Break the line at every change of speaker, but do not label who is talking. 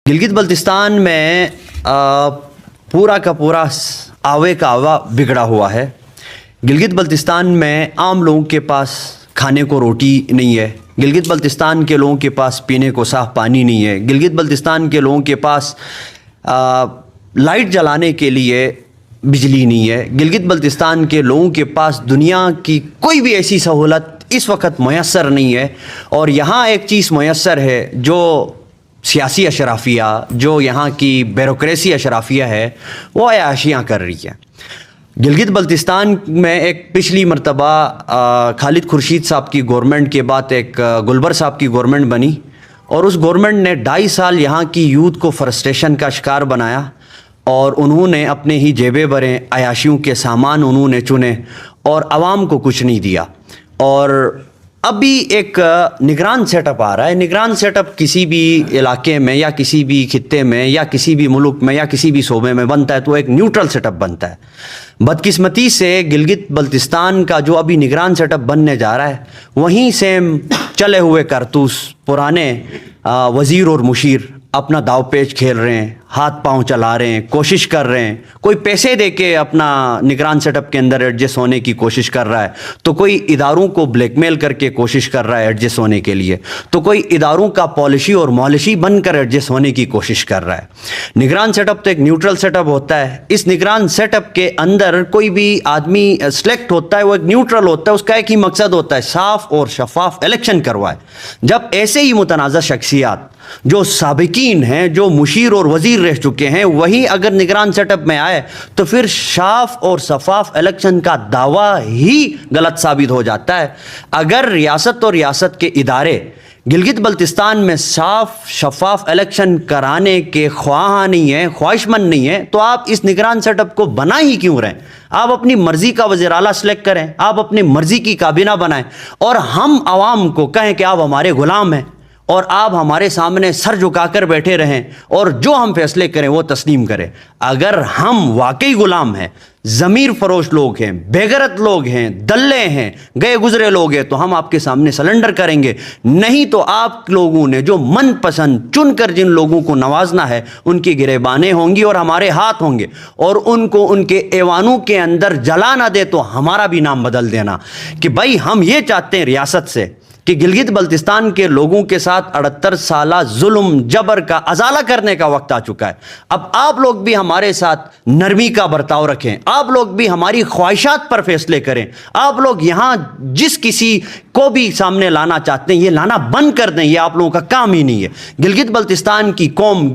गिलगित बल्तिस्तान में पूरा का पूरा आवे का आवा बिगड़ा हुआ है। गिलगित बल्तिस्तान में आम लोगों के पास खाने को रोटी नहीं है। गिलगित बल्तिस्तान के लोगों के पास पीने को साफ़ पानी नहीं है। गिलगित बल्तिस्तान के लोगों के पास लाइट जलाने के लिए बिजली नहीं है। गिलगित बल्तिस्तान के लोगों के पास दुनिया की कोई भी ऐसी सहूलत इस वक्त मैसर नहीं है। और यहाँ एक चीज़ मैसर है जो सियासी अशराफिया, जो यहाँ की ब्यूरोक्रेसी अशराफिया है, वो अयाशियाँ कर रही है। गिलगित बल्तिस्तान में एक पिछली मरतबा खालिद खुर्शीद साहब की गवर्नमेंट के बाद एक गुलबर साहब की गवर्नमेंट बनी और उस गवर्नमेंट ने 2.5 साल यहाँ की यूथ को फ्रस्ट्रेशन का शिकार बनाया और उन्होंने अपने ही जेबें भरे, अयाशियों के सामान उन्होंने चुने और आवाम को कुछ नहीं दिया। और अभी एक निगरान सेटअप आ रहा है। निगरान सेटअप किसी भी इलाके में या किसी भी खित्ते में या किसी भी मुल्क में या किसी भी सूबे में बनता है तो एक न्यूट्रल सेटअप बनता है। बदकिस्मती से गिलगित बल्तिस्तान का जो अभी निगरान सेटअप बनने जा रहा है, वहीं से चले हुए कारतूस पुराने वज़ीर और मुशीर अपना दाव पेच खेल रहे हैं, हाथ पांव चला रहे हैं, कोशिश कर रहे हैं। कोई पैसे दे के अपना निगरान सेटअप के अंदर एडजस्ट होने की कोशिश कर रहा है, तो कोई इदारों को ब्लैकमेल करके कोशिश कर रहा है एडजस्ट होने के लिए, तो कोई इदारों का पॉलिसी और मॉलिसी बनकर एडजस्ट होने की कोशिश कर रहा है। निगरान सेटअप तो एक न्यूट्रल सेटअप होता है। इस निगरान सेटअप के अंदर कोई भी आदमी सेलेक्ट होता है, वो एक न्यूट्रल होता है। उसका एक ही मकसद होता है, साफ और शफाफ इलेक्शन करवाए। जब ऐसे ही मुतनाज़ा शख्सियात जो साबिकीन हैं, जो मुशीर और वज़ीर रह चुके हैं, वही अगर निगरान सेटअप में आए तो फिर साफ और शफाफ इलेक्शन का दावा ही गलत साबित हो जाता है। अगर रियासत और रियासत के इदारे गिलगित बल्तिस्तान में साफ शफाफ इलेक्शन कराने के ख्वाह नहीं है, ख्वाहिशमंद नहीं है, तो आप इस निगरान सेटअप को बना ही क्यों रहे? आप अपनी मर्जी का वज़ीर आला सेलेक्ट करें, आप अपनी मर्जी की काबीना बनाएं और हम आवाम को कहें कि आप हमारे गुलाम हैं और आप हमारे सामने सर झुकाकर बैठे रहें और जो हम फैसले करें वो तस्लीम करें। अगर हम वाकई गुलाम हैं, ज़मीर फरोश लोग हैं, बेगरत लोग हैं, दल्ले हैं, गए गुजरे लोग हैं, तो हम आपके सामने सरेंडर करेंगे। नहीं तो आप लोगों ने जो मनपसंद चुनकर जिन लोगों को नवाजना है, उनकी गिरेबानें होंगी और हमारे हाथ होंगे और उनको उनके ऐवानों के अंदर जला ना दे तो हमारा भी नाम बदल देना कि भाई हम ये चाहते हैं रियासत से कि गिलगित बल्तिस्तान के लोगों के साथ 78 साला जुल्म जबर का अजाला करने का वक्त आ चुका है। अब आप लोग भी हमारे साथ नरमी का बर्ताव रखें, आप लोग भी हमारी ख्वाहिशात पर फैसले करें। आप लोग यहाँ जिस किसी को भी सामने लाना चाहते हैं, ये लाना बंद कर दें। ये आप लोगों का काम ही नहीं है। गिलगित बल्तिस्तान की कौम